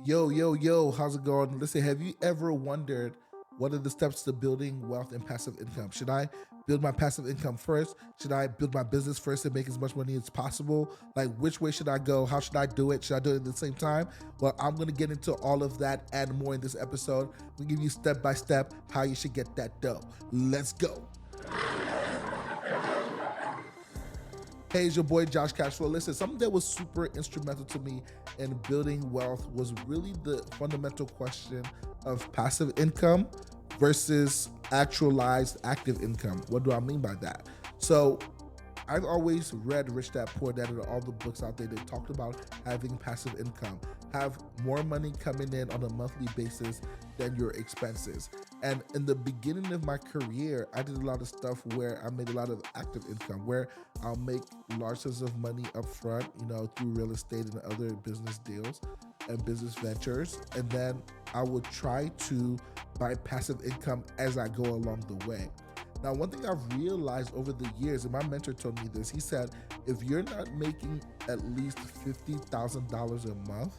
Yo, how's it going? Listen, have you ever wondered what are the steps to building wealth and passive income? Should I build my passive income first? Should I build my business first and make as much money as possible? Like, which way should I go? How should I do it? Should I do it at the same time? Well, I'm going to get into all of that and more in this episode. We'll give you step by step how you should get that dough. Let's go. Hey, it's your boy Joshcashflow. Listen, something that was super instrumental to me in building wealth was really the fundamental question of passive income versus actualized active income. What do I mean by that? So I've always read Rich Dad Poor Dad and all the books out there that talked about having passive income, have more money coming in on a monthly basis than your expenses. And in the beginning of my career, I did a lot of stuff where I made a lot of active income, where I'll make large sums of money up front, through real estate and other business deals and business ventures. And then I would try to buy passive income as I go along the way. Now, one thing I've realized over the years, and my mentor told me this, he said, if you're not making at least $50,000 a month,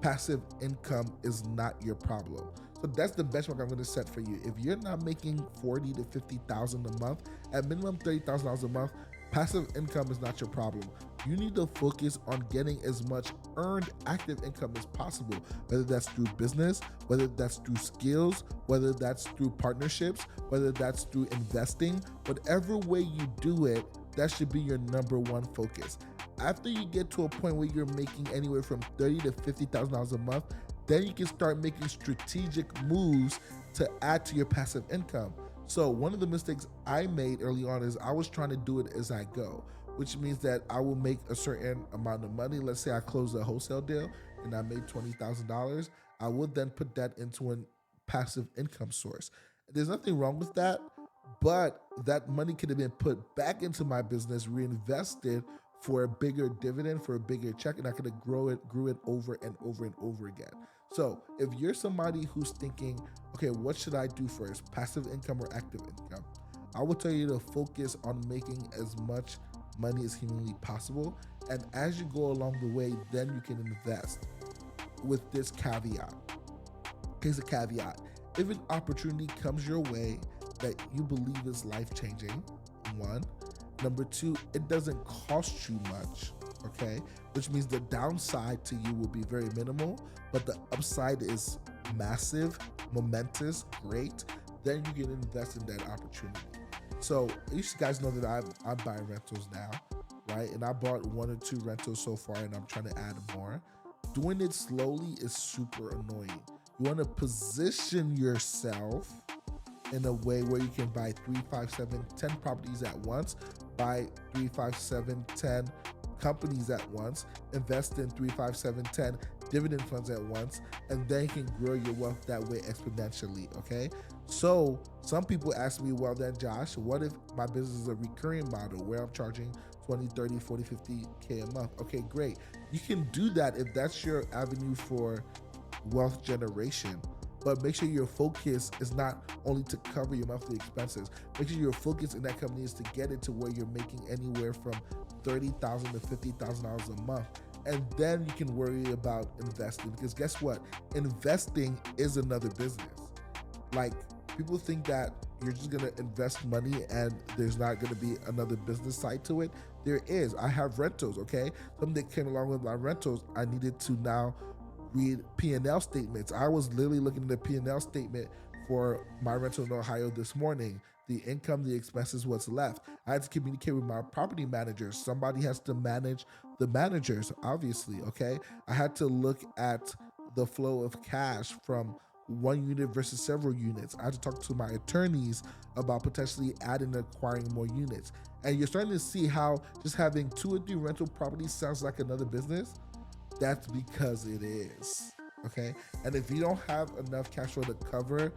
passive income is not your problem. So that's the benchmark I'm going to set for you. If you're not making $40,000 to $50,000 a month, at minimum $30,000 a month, passive income is not your problem. You need to focus on getting as much earned active income as possible, whether that's through business, whether that's through skills, whether that's through partnerships, whether that's through investing. Whatever way you do it, that should be your number one focus. After you get to a point where you're making anywhere from $30,000 to $50,000 a month, then you can start making strategic moves to add to your passive income. So one of the mistakes I made early on is I was trying to do it as I go, which means that I will make a certain amount of money. Let's say I close a wholesale deal and I made $20,000. I would then put that into a passive income source. There's nothing wrong with that, but that money could have been put back into my business, reinvested for a bigger dividend, for a bigger check, and I could have grew it over and over and over again. So if you're somebody who's thinking, okay, what should I do first, passive income or active income? I will tell you to focus on making as much money as humanly possible. And as you go along the way, then you can invest with this caveat. Here's a caveat. If an opportunity comes your way that you believe is life-changing, one. Number two, it doesn't cost you much, okay? Which means the downside to you will be very minimal, but the upside is massive, momentous, great. Then you can invest in that opportunity. So you guys know that I'm buying rentals now, right? And I bought 1 or 2 rentals so far, and I'm trying to add more. Doing it slowly is super annoying. You want to position yourself in a way where you can buy 3, 5, 7, 10 properties at once, buy 3, 5, 7, 10 companies at once, invest in 3, 5, 7, 10 dividend funds at once, and then you can grow your wealth that way exponentially, okay? So some people ask me, well then Josh, what if my business is a recurring model where I'm charging 20, 30, 40, 50K a month? Okay, great. You can do that if that's your avenue for wealth generation. But make sure your focus is not only to cover your monthly expenses. Make sure your focus in that company is to get it to where you're making anywhere from $30,000 to $50,000 a month. And then you can worry about investing, because guess what? Investing is another business. Like, people think that you're just gonna invest money and there's not gonna be another business side to it. There is. I have rentals, okay? Something that came along with my rentals, I needed to now read P&L statements. I was literally looking at the P&L statement for my rental in Ohio this morning. The income, the expenses, what's left. I had to communicate with my property managers. Somebody has to manage the managers, obviously, okay? I had to look at the flow of cash from one unit versus several units. I had to talk to my attorneys about potentially adding and acquiring more units. And you're starting to see how just having 2 or 3 rental properties sounds like another business. That's because it is, okay? And if you don't have enough cash flow to cover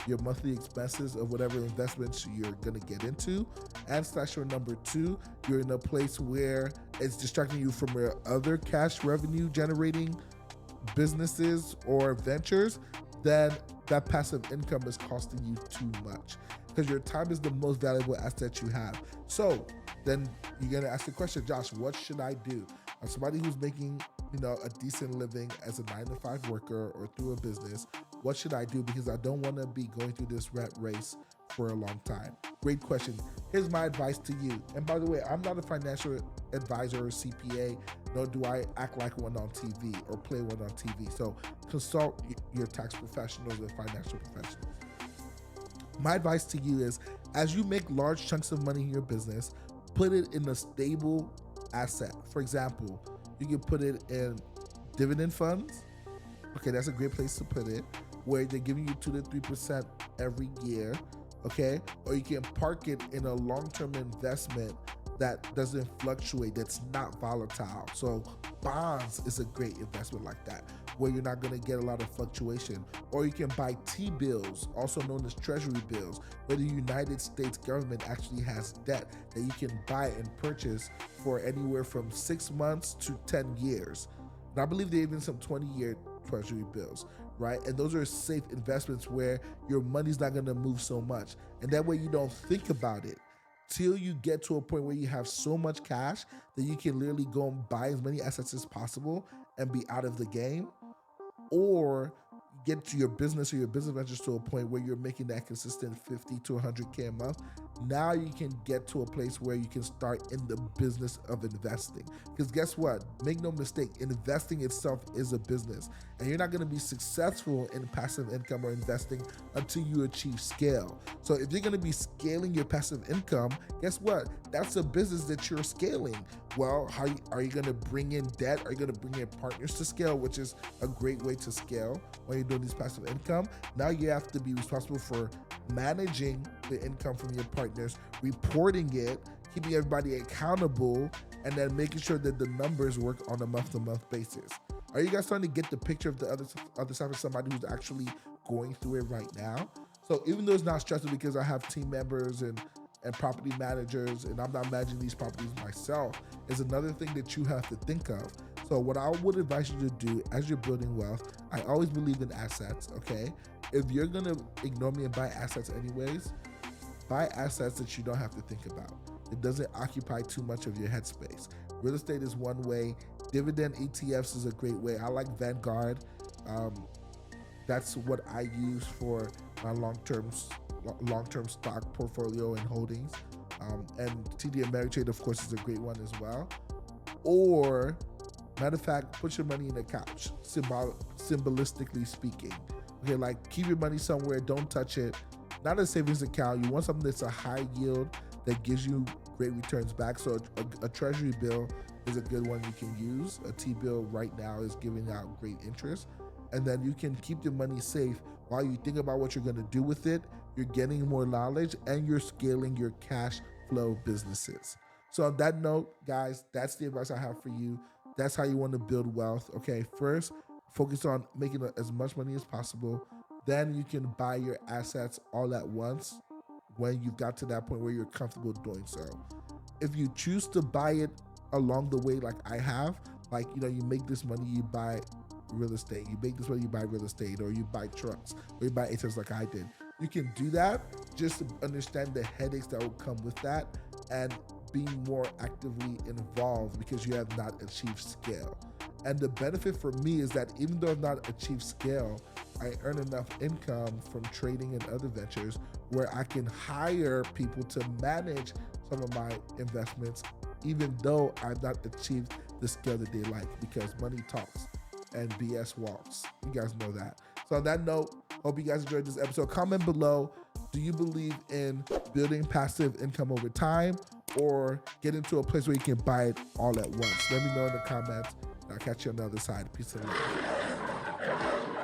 your monthly expenses of whatever investments you're gonna get into, and slash your number 2, you're in a place where it's distracting you from your other cash revenue generating businesses or ventures, then that passive income is costing you too much, because your time is the most valuable asset you have. So then you're gonna ask the question, Josh, what should I do? I'm somebody who's making a decent living as a 9-to-5 worker or through a business? What should I do? Because I don't want to be going through this rat race for a long time. Great question. Here's my advice to you. And by the way, I'm not a financial advisor or CPA, nor do I act like one on TV or play one on TV. So consult your tax professionals and financial professionals. My advice to you is, as you make large chunks of money in your business, put it in a stable asset. For example, you can put it in dividend funds. Okay, that's a great place to put it, where they're giving you 2 to 3% every year. Okay, or you can park it in a long-term investment that doesn't fluctuate, that's not volatile. So bonds is a great investment like that, where you're not going to get a lot of fluctuation. Or you can buy T-bills, also known as treasury bills, where the United States government actually has debt that you can buy and purchase for anywhere from 6 months to 10 years. And I believe there are even some 20-year treasury bills, right? And those are safe investments where your money's not going to move so much. And that way you don't think about it till you get to a point where you have so much cash that you can literally go and buy as many assets as possible and be out of the game. Or get to your business or your business ventures to a point where you're making that consistent 50 to 100K a month. Now you can get to a place where you can start in the business of investing. Because guess what? Make no mistake, investing itself is a business. And you're not going to be successful in passive income or investing until you achieve scale. So if you're going to be scaling your passive income, guess what? That's a business that you're scaling. Well, are you going to bring in debt? Are you going to bring in partners to scale, which is a great way to scale when you're doing these passive income? Now you have to be responsible for managing the income from your partners, reporting it, keeping everybody accountable, and then making sure that the numbers work on a month-to-month basis. Are you guys starting to get the picture of the other side of somebody who's actually going through it right now? So even though it's not stressful because I have team members and property managers, and I'm not managing these properties myself, is another thing that you have to think of. So what I would advise you to do as you're building wealth, I always believe in assets, okay? If you're gonna ignore me and buy assets anyways, buy assets that you don't have to think about. It doesn't occupy too much of your headspace. Real estate is one way. Dividend ETFs is a great way. I like Vanguard. That's what I use for my long-term stock portfolio and holdings. And TD Ameritrade, of course, is a great one as well. Or, matter of fact, put your money in the couch, symbolistically speaking. Okay, like keep your money somewhere, don't touch it. Not a savings account. You want something that's a high yield that gives you great returns back. So a treasury bill is a good one you can use. A T-bill right now is giving out great interest. And then you can keep your money safe while you think about what you're going to do with it. You're getting more knowledge and you're scaling your cash flow businesses. So on that note, guys, that's the advice I have for you. That's how you want to build wealth. Okay, first, focus on making as much money as possible. Then you can buy your assets all at once when you've got to that point where you're comfortable doing so. If you choose to buy it along the way like I have, like, you make this money, you buy real estate. You make this money, you buy real estate, or you buy trucks, or you buy assets like I did. You can do that, just to understand the headaches that will come with that and being more actively involved because you have not achieved scale. And the benefit for me is that even though I've not achieved scale, I earn enough income from trading and other ventures where I can hire people to manage some of my investments, even though I've not achieved the scale that they like, because money talks and BS walks. You guys know that. So on that note, hope you guys enjoyed this episode. Comment below, do you believe in building passive income over time or get into a place where you can buy it all at once? Let me know in the comments. I'll catch you on the other side. Peace and love.